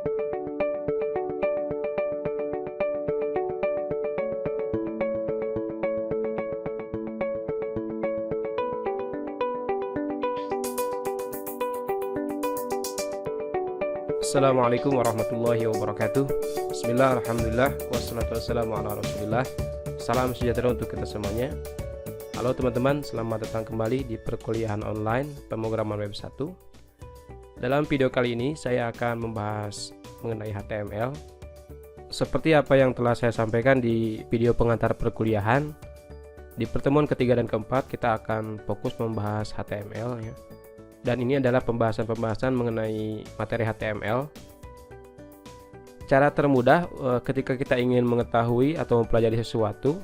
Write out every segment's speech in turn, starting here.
Assalamualaikum warahmatullahi wabarakatuh. Bismillah, alhamdulillah, wassalatu wassalamu ala rasulillah. Salam sejahtera untuk kita semuanya. Halo teman-teman, selamat datang kembali di perkuliahan online pemrograman web 1. Dalam video kali ini saya akan membahas mengenai HTML. Seperti apa yang telah saya sampaikan di video pengantar perkuliahan, di pertemuan ketiga dan keempat kita akan fokus membahas HTML ya. Dan ini adalah pembahasan-pembahasan mengenai materi HTML. Cara termudah ketika kita ingin mengetahui atau mempelajari sesuatu,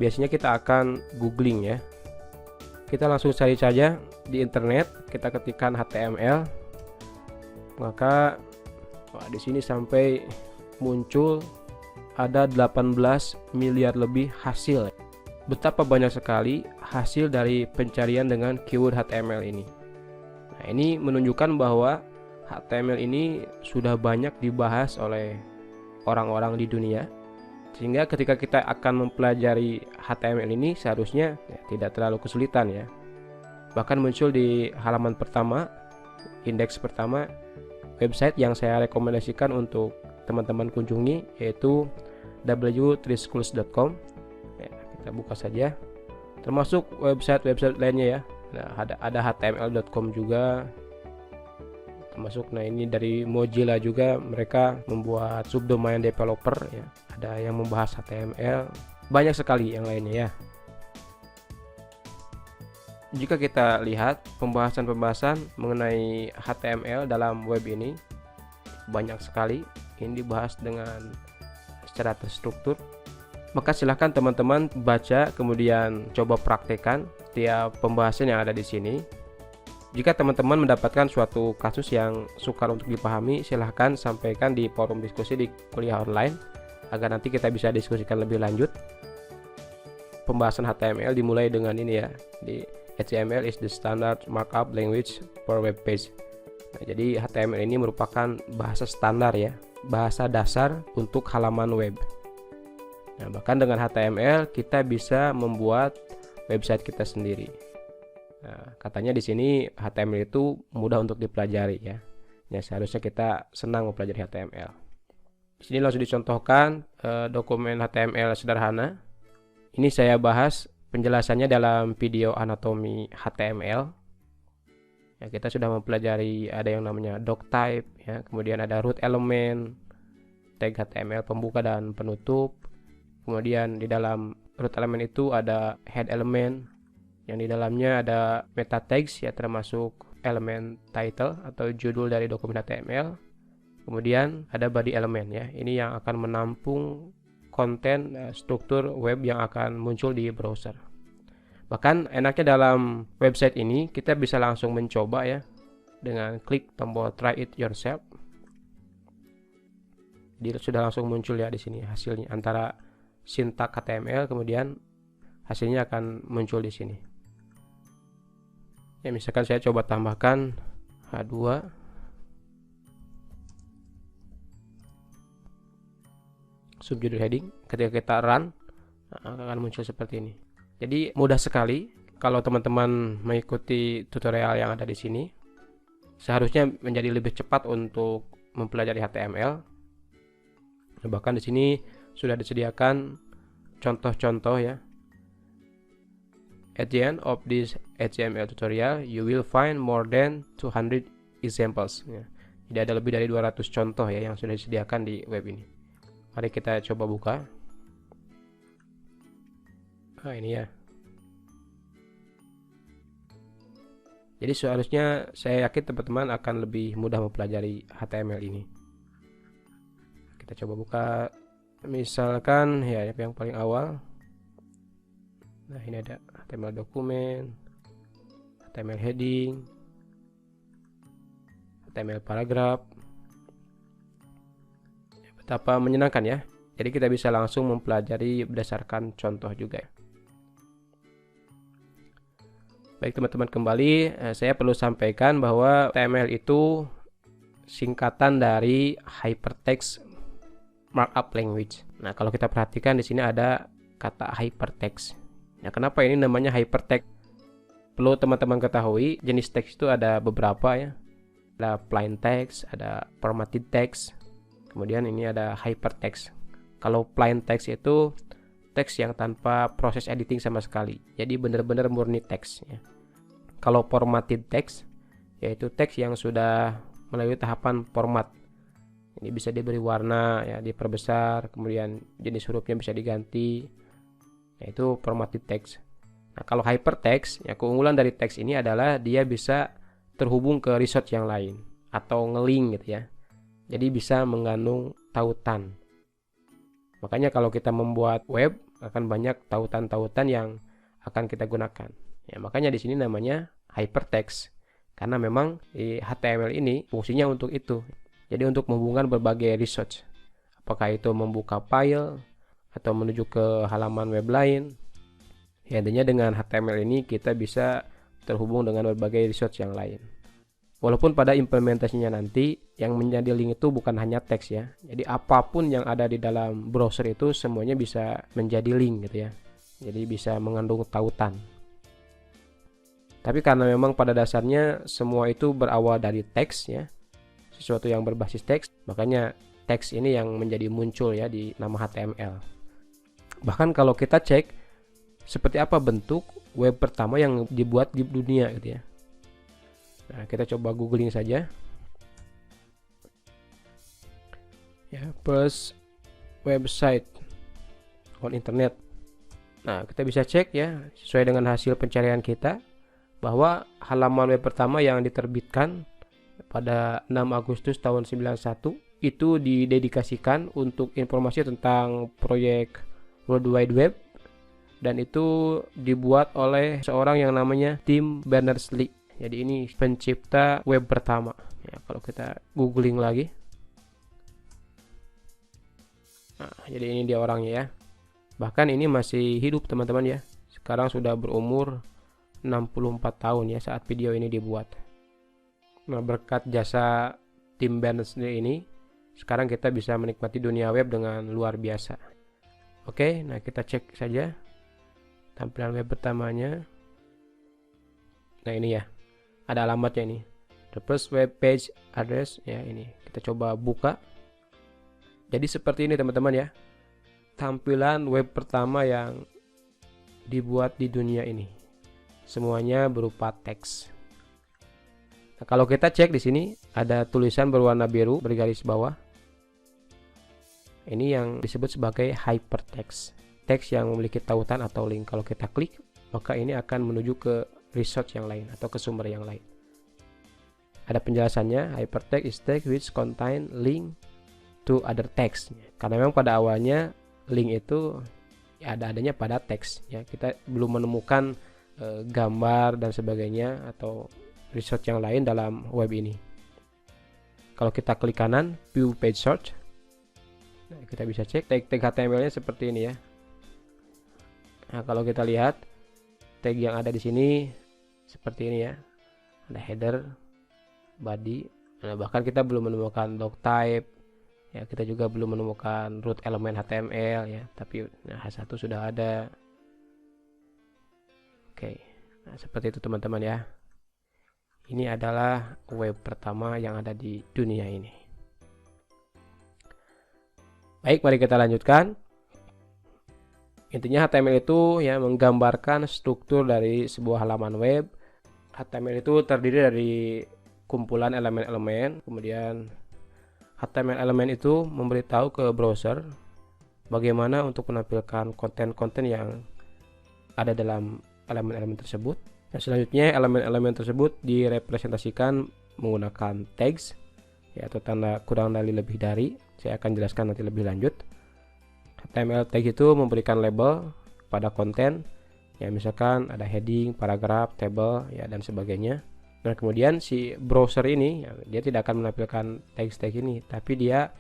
biasanya kita akan googling ya. Kita langsung cari saja di internet, kita ketikkan HTML, maka di sini sampai muncul ada 18 miliar lebih hasil. Betapa banyak sekali hasil dari pencarian dengan keyword HTML ini. Nah, ini menunjukkan bahwa HTML ini sudah banyak dibahas oleh orang-orang di dunia, sehingga ketika kita akan mempelajari HTML ini seharusnya tidak terlalu kesulitan ya. Bahkan muncul di halaman pertama, indeks pertama, website yang saya rekomendasikan untuk teman-teman kunjungi, yaitu w3schools.com. Ya, kita buka saja, termasuk website-website lainnya ya. Nah, ada html.com juga termasuk. Nah, ini dari Mozilla juga, mereka membuat subdomain developer ya. Ada yang membahas HTML, banyak sekali yang lainnya ya. Jika kita lihat pembahasan-pembahasan mengenai HTML dalam web ini banyak sekali, ini dibahas dengan secara terstruktur. Maka silahkan teman-teman baca, kemudian coba praktekkan tiap pembahasan yang ada di sini. Jika teman-teman mendapatkan suatu kasus yang sukar untuk dipahami, silahkan sampaikan di forum diskusi di kuliah online, agar nanti kita bisa diskusikan lebih lanjut. Pembahasan HTML dimulai dengan ini ya, di HTML is the standard markup language for web page. Nah, jadi HTML ini merupakan bahasa standar ya, bahasa dasar untuk halaman web. Nah, bahkan dengan HTML kita bisa membuat website kita sendiri. Nah, katanya di sini HTML itu mudah untuk dipelajari ya. Ya, seharusnya kita senang mempelajari HTML. Di sini langsung dicontohkan dokumen HTML sederhana. Ini saya bahas penjelasannya dalam video anatomi HTML. Ya, kita sudah mempelajari ada yang namanya doc type ya, kemudian ada root element, tag HTML pembuka dan penutup. Kemudian di dalam root element itu ada head element, yang di dalamnya ada meta tags ya, termasuk elemen title atau judul dari dokumen HTML. Kemudian ada body element ya, ini yang akan menampung konten struktur web yang akan muncul di browser. Bahkan enaknya dalam website ini kita bisa langsung mencoba ya, dengan klik tombol try it yourself. Dia sudah langsung muncul ya di sini hasilnya, antara sintak HTML, kemudian hasilnya akan muncul di sini. Ya, misalkan saya coba tambahkan H2, subjudul heading, ketika kita run akan muncul seperti ini. Jadi mudah sekali kalau teman-teman mengikuti tutorial yang ada di sini. Seharusnya menjadi lebih cepat untuk mempelajari HTML. Bahkan di sini sudah disediakan contoh-contoh ya. At the end of this HTML tutorial, you will find more than 200 examples ya. Jadi ada lebih dari 200 contoh ya yang sudah disediakan di web ini. Mari kita coba buka. Nah, ini ya. Jadi seharusnya saya yakin teman-teman akan lebih mudah mempelajari HTML ini. Kita coba buka. Misalkan ya yang paling awal. Nah, ini ada HTML dokumen, HTML heading, HTML paragraf. Betapa menyenangkan ya. Jadi kita bisa langsung mempelajari berdasarkan contoh juga. Baik teman-teman, kembali saya perlu sampaikan bahwa HTML itu singkatan dari Hypertext Markup Language. Nah, kalau kita perhatikan di sini ada kata hypertext. Nah, kenapa ini namanya hypertext? Perlu teman-teman ketahui, jenis teks itu ada beberapa ya. Ada plain text, ada formatted text, kemudian ini ada hypertext. Kalau plain text itu teks yang tanpa proses editing sama sekali, jadi benar-benar murni teks ya. Kalau formatted text yaitu teks yang sudah melalui tahapan format. Ini bisa diberi warna ya, diperbesar, kemudian jenis hurufnya bisa diganti, yaitu formatted text. Nah, kalau hypertext ya, keunggulan dari teks ini adalah dia bisa terhubung ke resource yang lain atau nge-link gitu ya. Jadi bisa mengandung tautan. Makanya kalau kita membuat web akan banyak tautan-tautan yang akan kita gunakan. Ya, makanya di sini namanya hypertext. Karena memang di HTML ini fungsinya untuk itu. Jadi untuk menghubungkan berbagai resource. Apakah itu membuka file atau menuju ke halaman web lain. Ya, intinya dengan HTML ini kita bisa terhubung dengan berbagai resource yang lain. Walaupun pada implementasinya nanti yang menjadi link itu bukan hanya teks ya. Jadi apapun yang ada di dalam browser itu semuanya bisa menjadi link gitu ya. Jadi bisa mengandung tautan. Tapi karena memang pada dasarnya semua itu berawal dari teks ya. Sesuatu yang berbasis teks, makanya teks ini yang menjadi muncul ya di nama HTML. Bahkan kalau kita cek seperti apa bentuk web pertama yang dibuat di dunia gitu ya. Nah, kita coba googling saja. Ya, first website on internet. Nah, kita bisa cek ya sesuai dengan hasil pencarian kita bahwa halaman web pertama yang diterbitkan pada 6 Agustus tahun 91 itu didedikasikan untuk informasi tentang proyek World Wide Web, dan itu dibuat oleh seorang yang namanya Tim Berners-Lee. Jadi ini pencipta web pertama ya, kalau kita googling lagi. Nah, jadi ini dia orangnya ya. Bahkan ini masih hidup teman-teman ya. Sekarang sudah berumur 64 tahun ya saat video ini dibuat. Nah, berkat jasa Tim Berners-Lee ini, sekarang kita bisa menikmati dunia web dengan luar biasa. Oke, nah kita cek saja tampilan web pertamanya. Nah, ini ya. Ada alamatnya ini. The first web page address ya, ini. Kita coba buka. Jadi seperti ini teman-teman ya. Tampilan web pertama yang dibuat di dunia ini. Semuanya berupa teks. Nah, kalau kita cek di sini ada tulisan berwarna biru bergaris bawah. Ini yang disebut sebagai hypertext. Teks yang memiliki tautan atau link. Kalau kita klik, maka ini akan menuju ke resource yang lain atau ke sumber yang lain. Ada penjelasannya, hypertext is text which contain link to other text. Karena memang pada awalnya link itu ya adanya pada teks ya. Kita belum menemukan gambar dan sebagainya atau resource yang lain dalam web ini. Kalau kita klik kanan, view page search. Nah, kita bisa cek tag HTML-nya seperti ini ya. Nah, kalau kita lihat tag yang ada di sini seperti ini ya. Ada header, body. Nah, bahkan kita belum menemukan doc type. Ya, kita juga belum menemukan root elemen HTML ya. Tapi nah, H1 sudah ada. Oke. Nah, seperti itu teman-teman ya. Ini adalah web pertama yang ada di dunia ini. Baik, mari kita lanjutkan. Intinya HTML itu ya menggambarkan struktur dari sebuah halaman web. HTML itu terdiri dari kumpulan elemen-elemen, kemudian HTML elemen itu memberitahu ke browser bagaimana untuk menampilkan konten-konten yang ada dalam elemen-elemen tersebut. Nah, selanjutnya elemen-elemen tersebut direpresentasikan menggunakan tags ya, atau tanda kurang dari lebih dari. Saya akan jelaskan nanti lebih lanjut. HTML tag itu memberikan label pada konten ya, misalkan ada heading, paragraf, table ya, dan sebagainya. Dan kemudian si browser ini ya, dia tidak akan menampilkan tag-tag ini, tapi dia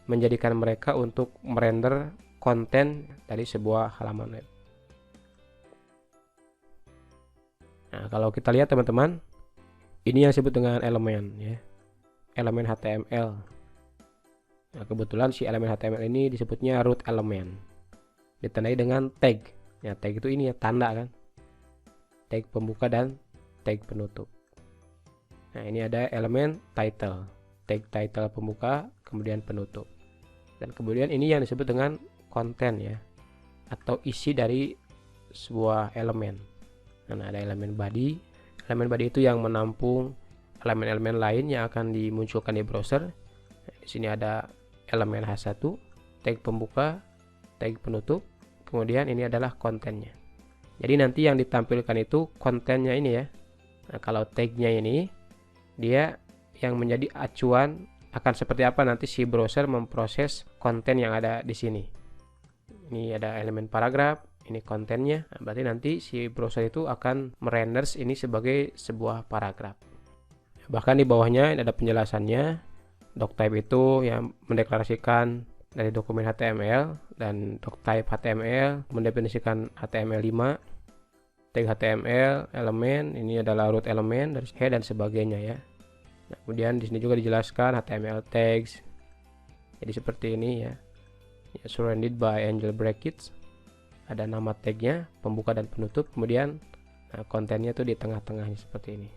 menjadikan mereka untuk merender konten dari sebuah halaman web. Nah, kalau kita lihat teman-teman, ini yang disebut dengan elemen ya. elemen HTML. Nah, kebetulan si elemen HTML ini disebutnya root element, ditandai dengan tag. Ya, tag itu ini ya, tanda kan, tag pembuka dan tag penutup. Nah, ini ada elemen title, tag title pembuka kemudian penutup, dan kemudian ini yang disebut dengan konten ya, atau isi dari sebuah elemen. Nah, ada elemen body. Elemen body itu yang menampung elemen-elemen lain yang akan dimunculkan di browser. Di sini ada elemen H1, tag pembuka, tag penutup, kemudian ini adalah kontennya. Jadi nanti yang ditampilkan itu kontennya ini ya. Nah, kalau tagnya ini, dia yang menjadi acuan akan seperti apa nanti si browser memproses konten yang ada di sini. Ini ada elemen paragraf, ini kontennya. Nah, berarti nanti si browser itu akan merenders ini sebagai sebuah paragraf. Bahkan di bawahnya ada penjelasannya. Doctype itu yang mendeklarasikan dari dokumen HTML, dan doctype HTML mendefinisikan HTML5, tag HTML, elemen, ini adalah root element dari head dan sebagainya ya. Nah, kemudian di sini juga dijelaskan HTML tags. Jadi seperti ini ya. Surrounded by angle brackets. Ada nama tagnya, pembuka dan penutup, kemudian kontennya tuh di tengah-tengahnya seperti ini.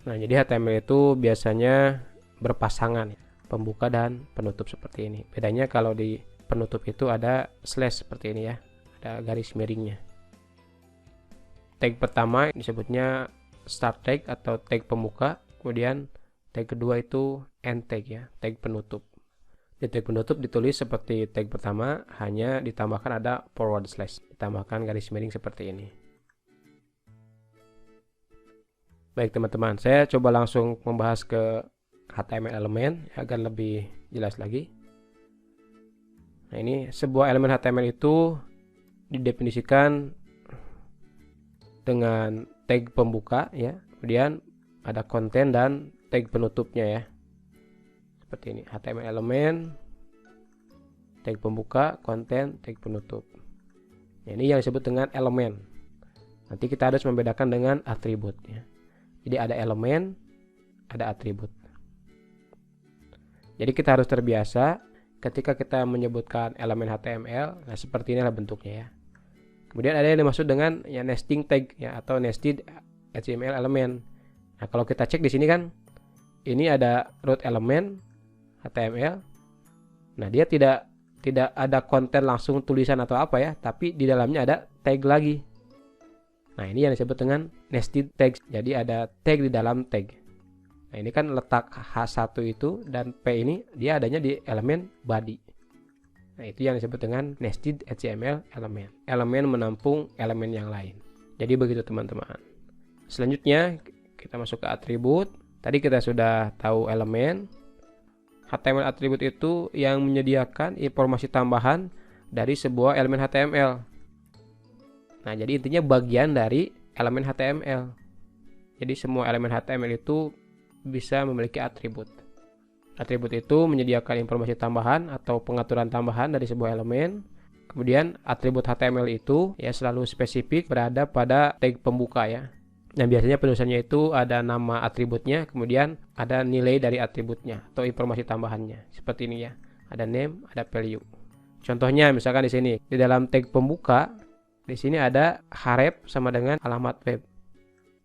Nah, jadi HTML itu biasanya berpasangan, pembuka dan penutup seperti ini. Bedanya kalau di penutup itu ada slash seperti ini ya, ada garis miringnya. Tag pertama disebutnya start tag atau tag pembuka, kemudian tag kedua itu end tag ya, tag penutup. Di tag penutup ditulis seperti tag pertama, hanya ditambahkan ada forward slash, ditambahkan garis miring seperti ini. Baik teman-teman, saya coba langsung membahas ke HTML elemen agar lebih jelas lagi. Nah, ini sebuah elemen HTML itu didefinisikan dengan tag pembuka ya, kemudian ada konten dan tag penutupnya ya. Seperti ini, HTML elemen, tag pembuka, konten, tag penutup. Nah, ini yang disebut dengan elemen. Nanti kita harus membedakan dengan atribut ya. Jadi ada elemen, ada atribut. Jadi kita harus terbiasa ketika kita menyebutkan elemen HTML, nah seperti inilah bentuknya ya. Kemudian ada yang dimaksud dengan ya nesting tag ya, atau nested HTML element. Nah, kalau kita cek di sini kan ini ada root element HTML. Nah, dia tidak ada konten langsung tulisan atau apa ya, tapi di dalamnya ada tag lagi. Nah, ini yang disebut dengan nested tag. Jadi ada tag di dalam tag. Nah, ini kan letak H1 itu dan P ini dia adanya di elemen body. Nah, itu yang disebut dengan nested HTML element. Elemen menampung elemen yang lain. Jadi begitu teman-teman. Selanjutnya kita masuk ke atribut. Tadi kita sudah tahu elemen. HTML atribut itu yang menyediakan informasi tambahan dari sebuah elemen HTML. Nah, jadi intinya bagian dari elemen HTML. Jadi semua elemen HTML itu bisa memiliki atribut. Atribut itu menyediakan informasi tambahan atau pengaturan tambahan dari sebuah elemen. Kemudian atribut HTML itu ya selalu spesifik berada pada tag pembuka ya. Nah, biasanya penulisannya itu ada nama atributnya, kemudian ada nilai dari atributnya atau informasi tambahannya. Seperti ini ya. Ada name, ada value. Contohnya misalkan di sini, di dalam tag pembuka, di sini ada href sama dengan alamat web.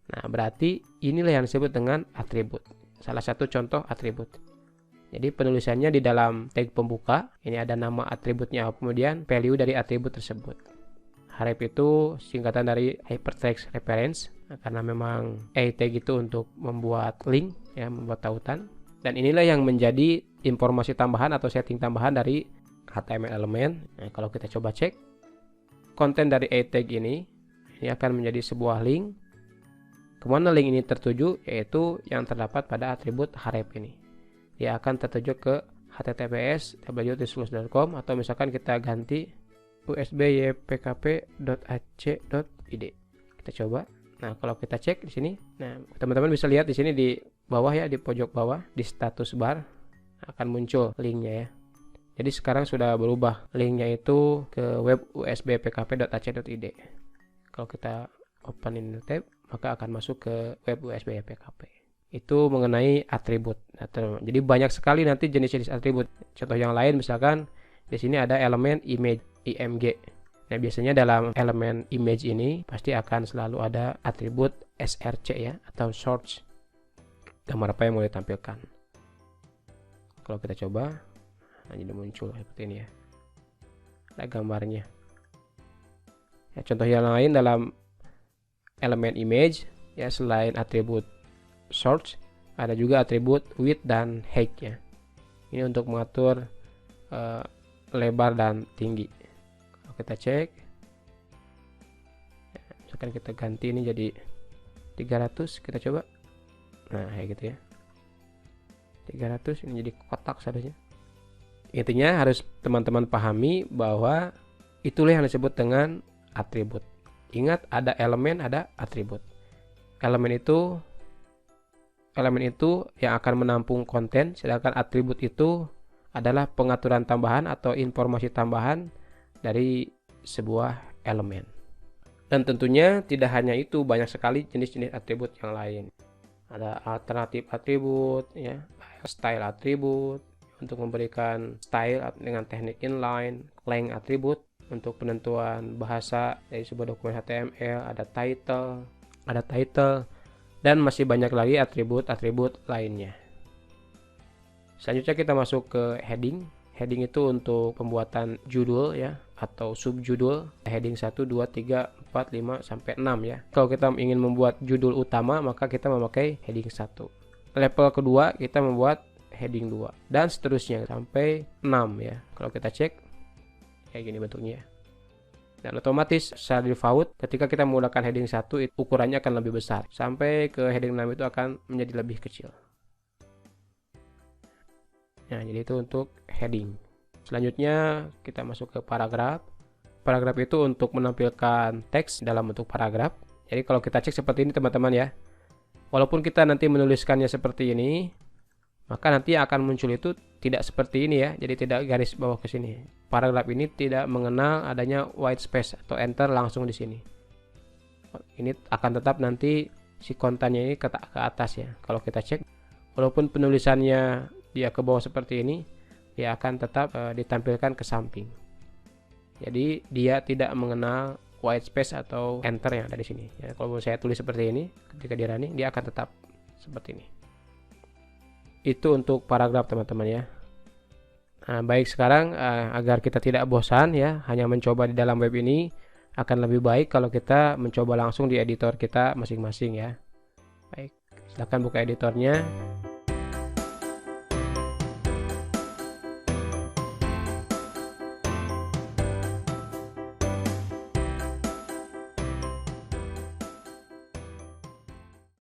Nah, berarti inilah yang disebut dengan atribut. Salah satu contoh atribut. Jadi penulisannya di dalam tag pembuka, ini ada nama atributnya, kemudian value dari atribut tersebut. Href itu singkatan dari hypertext reference, karena memang tag itu untuk membuat link, ya, membuat tautan. Dan inilah yang menjadi informasi tambahan atau setting tambahan dari HTML element. Nah, kalau kita coba cek, konten dari tag ini akan menjadi sebuah link. Kemana link ini tertuju? Yaitu yang terdapat pada atribut href ini. Dia akan tertuju ke https://www.disclose.com, atau misalkan kita ganti usb.ypkp.ac.id. Kita coba. Nah, kalau kita cek di sini, nah teman-teman bisa lihat di sini di bawah ya, di pojok bawah di status bar akan muncul linknya ya. Jadi sekarang sudah berubah, linknya itu ke web usb.pkp.ac.id. Kalau kita open ini tab, maka akan masuk ke web usb.pkp. itu mengenai atribut. Nah, jadi banyak sekali nanti jenis-jenis atribut. Contoh yang lain misalkan di sini ada elemen image IMG. Nah, biasanya dalam elemen image ini pasti akan selalu ada atribut src ya, atau source. Gambar apa yang mau ditampilkan. Kalau kita coba, nah jadi muncul seperti ini ya. Ada gambarnya. Ya, contoh yang lain dalam elemen image ya, selain atribut source, ada juga atribut width dan height ya. Ini untuk mengatur lebar dan tinggi. Kalau kita cek, ya, misalkan kita ganti ini jadi 300, kita coba. Nah, kayak gitu ya. 300 ini jadi kotak seharusnya. Intinya harus teman-teman pahami bahwa itulah yang disebut dengan atribut. Ingat, ada elemen, ada atribut. Elemen itu yang akan menampung konten, sedangkan atribut itu adalah pengaturan tambahan atau informasi tambahan dari sebuah elemen. Dan tentunya tidak hanya itu, banyak sekali jenis-jenis atribut yang lain. Ada alternatif atribut ya, style atribut untuk memberikan style dengan teknik inline, length atribut untuk penentuan bahasa dari sebuah dokumen HTML, ada title, dan masih banyak lagi atribut-atribut lainnya. Selanjutnya kita masuk ke heading. Heading itu untuk pembuatan judul ya, atau subjudul. Heading 1, 2, 3, 4, 5, sampai 6 ya. Kalau kita ingin membuat judul utama, maka kita memakai heading 1. Level kedua kita membuat heading 2, dan seterusnya sampai 6 ya. Kalau kita cek kayak gini bentuknya. Dan otomatis secara default ketika kita menggunakan heading 1 ukurannya akan lebih besar. Sampai ke heading 6 itu akan menjadi lebih kecil. Nah, jadi itu untuk heading. Selanjutnya kita masuk ke paragraf. Paragraf itu untuk menampilkan teks dalam bentuk paragraf. Jadi kalau kita cek seperti ini teman-teman ya. Walaupun kita nanti menuliskannya seperti ini, maka nanti akan muncul itu tidak seperti ini ya. Jadi tidak garis bawah ke sini. Paragraf ini tidak mengenal adanya white space atau enter langsung di sini. Ini akan tetap nanti si kontennya ini ke atas ya. Kalau kita cek, walaupun penulisannya dia ke bawah seperti ini, dia akan tetap ditampilkan ke samping. Jadi dia tidak mengenal white space atau enter yang ada di sini. Ya, kalau saya tulis seperti ini, ketika di running dia akan tetap seperti ini. Itu untuk paragraf teman-teman ya. Nah, baik, sekarang agar kita tidak bosan ya hanya mencoba di dalam web ini, akan lebih baik kalau kita mencoba langsung di editor kita masing-masing ya. Baik, silakan buka editornya.